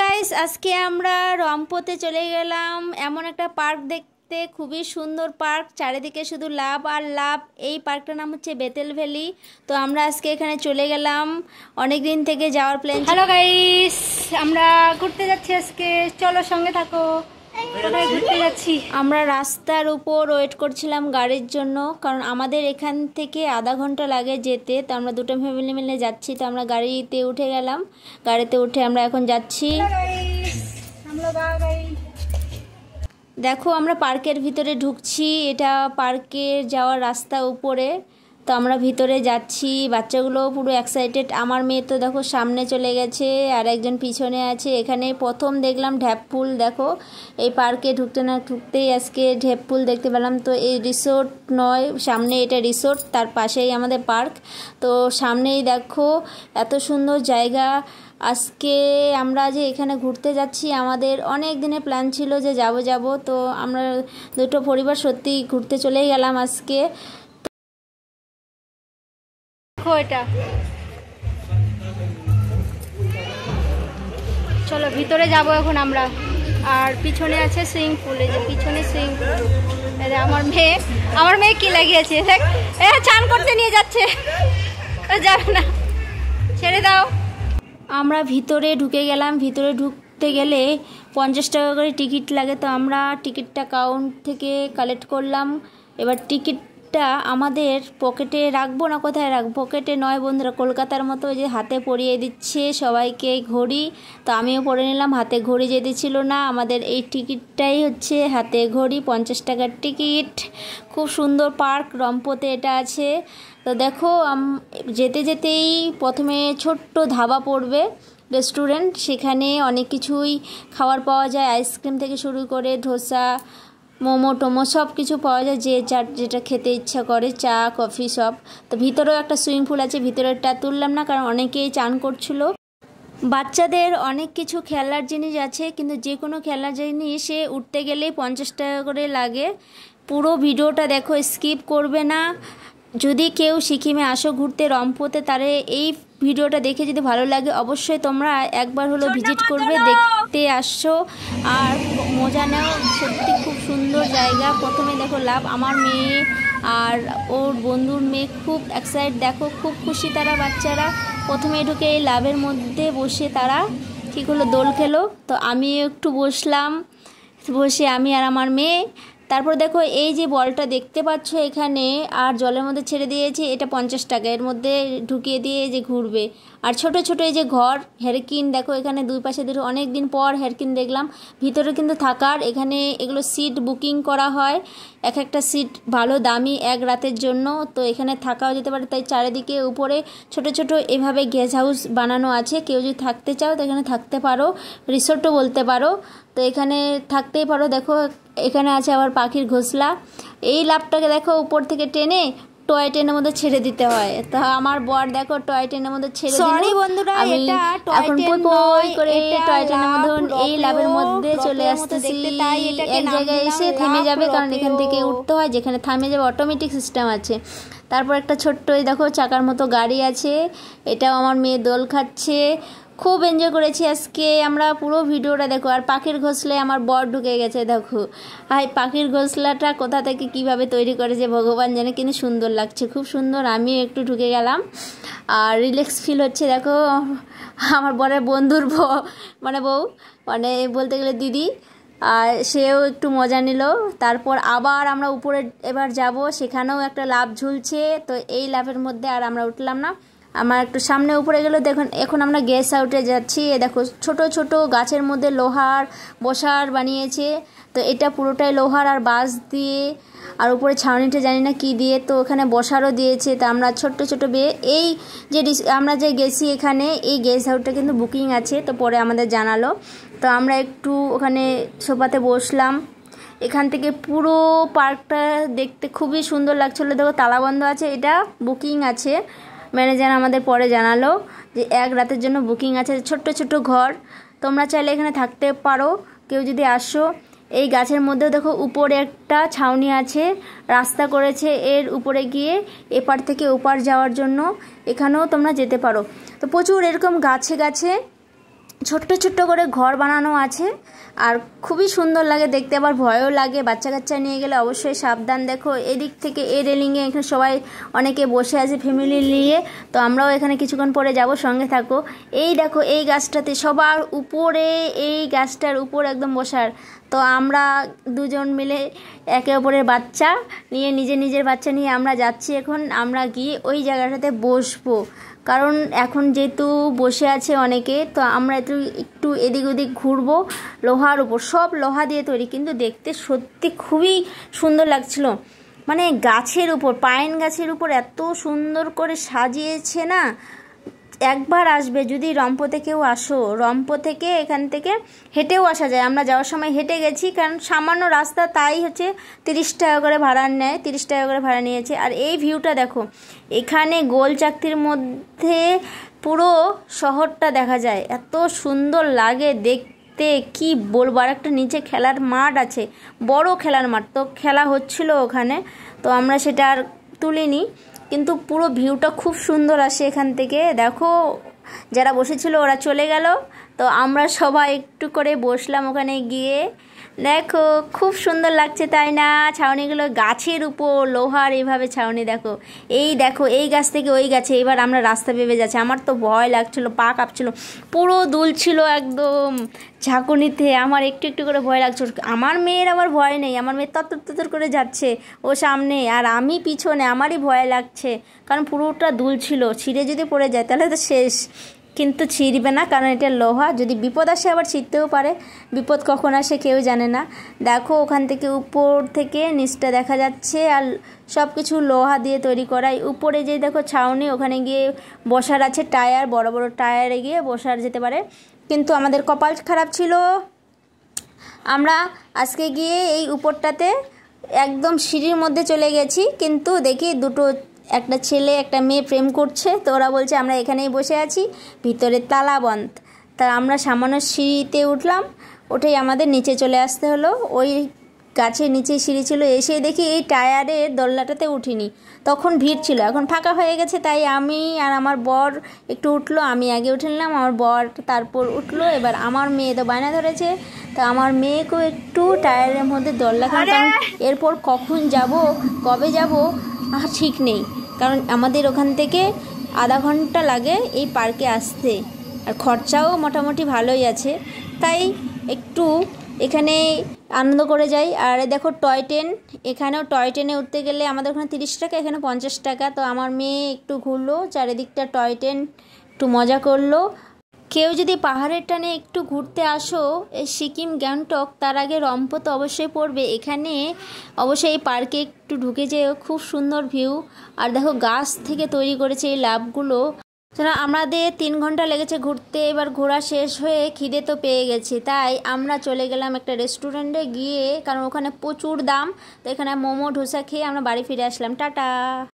Guys, আজকে আমরা রংপুতে চলে গেলাম এমন একটা পার্ক দেখতে। খুবই সুন্দর পার্ক, চারিদিকে শুধু লাভ আর লাভ। এই পার্কটার নাম হচ্ছে বেতেল ভ্যালি। তো আমরা আজকে এখানে চলে গেলাম, অনেক দিন থেকে যাওয়ার প্ল্যান। হ্যালো গাইস, আমরা ঘুরতে যাচ্ছি আজকে, চলো সঙ্গে থাকো। কোথায় ঘুরতে যাচ্ছি? আমরা রাস্তার উপর ওয়েট করছিলাম গাড়ির জন্য, কারণ আমাদের এখান থেকে আধা ঘন্টা লাগে যেতে। তো আমরা দুটো ফ্যামিলি মিলে যাচ্ছি, তো আমরা গাড়িতে উঠে গেলাম। গাড়িতে উঠে আমরা এখন যাচ্ছি। দেখো, আমরা পার্কের ভিতরে ঢুকছি। এটা পার্কের যাওয়ার রাস্তা উপরে। তো আমরা ভিতরে যাচ্ছি, বাচ্চাগুলো পুরো এক্সাইটেড। আমার মেয়ে তো দেখো সামনে চলে গেছে, আর একজন পিছনে আছে। এখানে প্রথম দেখলাম ঢ্যাপ ফুল। দেখো, এই পার্কে ঢুকতে না ঢুকতেই আজকে ঢ্যাপ ফুল দেখতে পেলাম। তো এই রিসোর্ট নয়, সামনে এটা রিসোর্ট, তার পাশেই আমাদের পার্ক। তো সামনেই দেখো এত সুন্দর জায়গা। আজকে আমরা যে এখানে ঘুরতে যাচ্ছি, আমাদের অনেক দিনের প্ল্যান ছিল যে যাব। তো আমরা দুটো পরিবার সত্যি ঘুরতে চলেই গেলাম আজকে। এটা চলো ভিতরে যাব এখন আমরা। আর পিছনে আছে সুইমিং পুল, এই যে পিছনে সুইমিং পুল। আমার মেয়ে কি লাগিয়েছে, দেখ, চান করতে নিয়ে যাচ্ছে, যাবে না, ছেড়ে দাও। আমরা ভিতরে ঢুকে গেলাম। ভিতরে ঢুকতে গেলে 50 টাকা করে টিকিট লাগে। তো আমরা টিকিটটা কাউন্ট থেকে কালেক্ট করলাম। এবার টিকিটটা আমাদের পকেটে রাখবো না কোথায় রাখবো, পকেটে নয় বন্ধুরা, কলকাতার মতো যে হাতে পরিয়ে দিচ্ছে সবাইকে ঘড়ি। তো আমিও পরে নিলাম, হাতে ঘড়ি যেতে ছিল না। আমাদের এই টিকিটটাই হচ্ছে হাতে ঘড়ি, 50 টাকার টিকিট। খুব সুন্দর পার্ক, রংপুতে এটা আছে। তো দেখো, যেতে যেতেই প্রথমে ছোট্ট ধাবা পড়বে, রেস্টুরেন্ট। সেখানে অনেক কিছুই খাবার পাওয়া যায়, আইসক্রিম থেকে শুরু করে ধোসা, মোমো টোমো সব কিছু পাওয়া যায়, যে যার যেটা খেতে ইচ্ছা করে, চা কফি সব। তো ভিতরেও একটা সুইমিং পুল আছে, ভিতরেরটা তুললাম না কারণ অনেকেই চান করছিল। বাচ্চাদের অনেক কিছু খেলার জিনিস আছে, কিন্তু যে কোনো খেলার জিনিসে উঠতে গেলেই 50 টাকা করে লাগে। পুরো ভিডিওটা দেখো, স্কিপ করবে না। যদি কেউ সিকিমে আসো ঘুরতে, রংপুতে, তাহলে এই ভিডিওটা দেখে যদি ভালো লাগে অবশ্যই তোমরা একবার হলো ভিজিট করবে, দেখতে আসছো আর মজা নাও। সত্যি খুব সুন্দর জায়গা। প্রথমে দেখো লাভ, আমার মেয়ে আর ওর বন্ধুর মেয়ে খুব এক্সাইট। দেখো খুব খুশি তারা, বাচ্চারা। প্রথমে ঢুকে এই লাভের মধ্যে বসে তারা কী করলো, দোল খেলো। তো আমি একটু বসলাম, বসে আমি আর আমার মেয়ে। তারপর দেখো এই যে বলটা দেখতে পাচ্ছ এখানে, আর জলের মধ্যে ছেড়ে দিয়েছি, এটা 50 টাকা। এর মধ্যে ঢুকিয়ে দিয়ে যে ঘুরবে। আর ছোট ছোট এই যে ঘর, হেরকিন দেখো এখানে দুই পাশে দুটো। অনেক দিন পর হেরকিন দেখলাম। ভিতরে কিন্তু থাকার এখানে এগুলো সিট বুকিং করা হয়, এক একটা সিট ভালো দামি, এক রাতের জন্য। তো এখানে থাকাও যেতে পারে। তাই চারিদিকে উপরে ছোট ছোট এভাবে গেস্ট হাউস বানানো আছে। কেউ যদি থাকতে চাও তো এখানে থাকতে পারো, রিসোর্টও বলতে পারো। তো এখানে থাকতেই পারো। দেখো এখানে আছে আবার পাখির ঘোষলা। এই লাভটাকে দেখো উপর থেকে টেনে টয় ট্রেনের মধ্যে ছেড়ে দিতে হয়। তা আমার বর দেখো টয় ট্রেনের মধ্যে ছেড়ে দিল। সরি বন্ধুরা, এটা এখন পই করে টয় ট্রেনের মধ্যে এই লাভের মধ্যে চলে আসতেছি। এক জায়গায় এসে থেমে যাবে, কারণ এখান থেকে উঠতে হয়, যেখানে থেমে যাবে অটোমেটিক সিস্টেম আছে। তারপর একটা ছোট্ট এই দেখো চাকার মতো গাড়ি আছে, এটাও আমার মেয়ে দোল খাচ্ছে। খুব এনজয় করেছি আজকে আমরা। পুরো ভিডিওটা দেখো। আর পাখির ঘোষলায় আমার বর ঢুকে গেছে দেখো। আর পাখির ঘোষলাটা কোথা থেকে কিভাবে তৈরি করেছে ভগবান জানে, কিন্তু সুন্দর লাগছে, খুব সুন্দর। আমিও একটু ঢুকে গেলাম আর রিল্যাক্স ফিল হচ্ছে। দেখো আমার বরের বন্ধুর বউ মানে বলতে গেলে দিদি, আর সেও একটু মজা নিল। তারপর আবার আমরা উপরে এবার যাব, সেখানেও একটা লাভ ঝুলছে। তো এই লাভের মধ্যে আর আমরা উঠলাম না, আমার একটু সামনে উপরে গেল। দেখুন এখন আমরা গেস্ট হাউসে যাচ্ছি। দেখো ছোট ছোট গাছের মধ্যে লোহার বসার বানিয়েছে। তো এটা পুরোটাই লোহার আর বাঁশ দিয়ে, আর উপরে ছাউনিটা জানি না কি দিয়ে। তো ওখানে বসারও দিয়েছে। তো আমরা ছোট্ট ছোট এই যে আমরা যে গেছি এখানে, এই গেস্ট হাউসটা কিন্তু বুকিং আছে। তো পরে আমাদের জানালো। তো আমরা একটু ওখানে সোফাতে বসলাম। এখান থেকে পুরো পার্কটা দেখতে খুবই সুন্দর লাগছিলো। দেখো তালাবন্ধ আছে, এটা বুকিং আছে। ম্যানেজার আমাদের পরে জানালো যে এক রাতের জন্য বুকিং আছে। ছোট্ট ছোট্ট ঘর, তোমরা চাইলে এখানে থাকতে পারো কেউ যদি আসো। এই গাছের মধ্যেও দেখো উপরে একটা ছাউনি আছে, রাস্তা করেছে এর উপরে গিয়ে এপার থেকে ওপার যাওয়ার জন্য। এখানেও তোমরা যেতে পারো। তো প্রচুর এরকম গাছে গাছে ছোট্ট ছোট্ট করে ঘর বানানো আছে, আর খুবই সুন্দর লাগে দেখতে, আবার ভয়ও লাগে। বাচ্চা কাচ্চা নিয়ে গেলে অবশ্যই সাবধান। দেখো এদিক থেকে এই রেলিংয়ে এখানে সবাই অনেকে বসে আছে ফ্যামিলি নিয়ে, তো আমরাও এখানে কিছুক্ষণ পরে যাব, সঙ্গে থাকো। এই দেখো এই গাছটাতে সবার উপরে, এই গাছটার উপর একদম বসার, তো আমরা দুজন মিলে একে অপরের বাচ্চা নিয়ে, নিজের বাচ্চা নিয়ে আমরা যাচ্ছি। এখন আমরা গিয়ে ওই জায়গাটাতে বসবো, কারণ এখন যেহেতু বসে আছে অনেকে, তো আমরা একটু এদিক ওদিক ঘুরবো। লোহার উপর, সব লোহা দিয়ে তৈরি, কিন্তু দেখতে সত্যি খুবই সুন্দর লাগছিল। মানে গাছের উপর, পাইন গাছের উপর এত সুন্দর করে সাজিয়েছে না। একবার আসবে যদি রম্পো থেকেও আসো, রম্পো থেকে এখান থেকে হেঁটেও আসা যায়। আমরা যাওয়ার সময় হেঁটে গেছি, কারণ সামান্য রাস্তা, তাই হচ্ছে 30 টাকা করে ভাড়া নেয়, 30 টাকা করে ভাড়া নিয়েছে। আর এই ভিউটা দেখো, এখানে গোল চাকতির মধ্যে পুরো শহরটা দেখা যায়, এত সুন্দর লাগে দেখতে কি বলবো। আর একটা নিচে খেলার মাঠ আছে, বড় খেলার মাঠ, তো খেলা হচ্ছিল ওখানে, তো আমরা সেটা আর তুলিনি, কিন্তু পুরো ভিউটা খুব সুন্দর আসে এখান থেকে। দেখো যারা বসেছিল ওরা চলে গেল, তো আমরা সবাই একটু করে বসলাম ওখানে গিয়ে। দেখো খুব সুন্দর লাগছে তাই না? ছাউনিগুলো গাছের উপর লোহার এইভাবে ছাউনি। দেখো এই গাছ থেকে ওই গাছে, এবার আমরা রাস্তা ভেবে যাচ্ছি। আমার তো ভয় লাগছিল, পা কাঁপছিল, পুরো দুলছিল একদম ঝাঁকুনিতে। আমার একটু একটু করে ভয় লাগছিল। আমার মেয়ের আবার ভয় নেই, আমার মেয়ে তত্তর করে যাচ্ছে, ও সামনে আর আমি পিছনে, আমারই ভয় লাগছে, কারণ পুরোটা দুলছিল। ছিঁড়ে যদি পড়ে যায় তাহলে তো শেষ, কিন্তু ছিঁড়বে না, কারণ এটা লোহা। যদি বিপদ আসে আবার ছিঁড়তেও পারে, বিপদ কখন আসে কেউ জানে না। দেখো ওখান থেকে উপর থেকে নিচটা দেখা যাচ্ছে, আর সব কিছু লোহা দিয়ে তৈরি করা। উপরে যে দেখো ছাউনি, ওখানে গিয়ে বসার আছে, টায়ার, বড় বড় টায়ারে গিয়ে বসার যেতে পারে। কিন্তু আমাদের কপাল খারাপ ছিল, আমরা আজকে গিয়ে এই উপরটাতে একদম সিঁড়ির মধ্যে চলে গেছি, কিন্তু দেখি একটা ছেলে একটা মেয়ে প্রেম করছে, তো ওরা বলছে আমরা এখানেই বসে আছি, ভিতরে তালা বন্ধ। তা আমরা সামান্য সিঁড়িতে উঠলাম, ওটাই আমাদের নিচে চলে আসতে হলো। ওই গাছের নিচেই সিঁড়ি ছিল, এসে দেখি এই টায়ারের দোলনাটাতে উঠিনি, তখন ভিড় ছিল। এখন ফাঁকা হয়ে গেছে, তাই আমি আর আমার বর একটু উঠলো, আমি আগে উঠে নিলাম, আমার বর তারপর উঠলো। এবার আমার মেয়ে তো বায়না ধরেছে, তা আমার মেয়েকেও একটু টায়ারের মধ্যে দোলনা, কারণ এরপর কখন যাব, কবে যাব আর ঠিক নেই, কারণ আমাদের ওখান থেকে আধা ঘন্টা লাগে এই পার্কে আসতে, আর খরচাও মোটামুটি ভালোই আছে, তাই একটু এখানে আনন্দ করে যাই। আর দেখো টয় ট্রেন, এখানেও টয় ট্রেনে উঠতে গেলে আমাদের ওখানে 30 টাকা, এখানে 50 টাকা। তো আমার মেয়ে একটু ঘুরলো চারিদিকটা, টয় ট্রেন একটু মজা করলো। কেউ যদি পাহাড়ের টানে একটু ঘুরতে আসো, এই সিকিম গ্যাংটক, তার আগে রম্পো তো অবশ্যই পড়বে। এখানে অবশ্যই এই পার্কে একটু ঢুকে যেও, খুব সুন্দর ভিউ। আর দেখো গাছ থেকে তৈরি করেছে এই লাভগুলো। আমাদের 3 ঘন্টা লেগেছে ঘুরতে। এবার ঘোরা শেষ হয়ে খিদে তো পেয়ে গেছে, তাই আমরা চলে গেলাম একটা রেস্টুরেন্টে গিয়ে, কারণ ওখানে প্রচুর দাম, তো এখানে মোমো ডোসা খেয়ে আমরা বাড়ি ফিরে আসলাম। টাটা।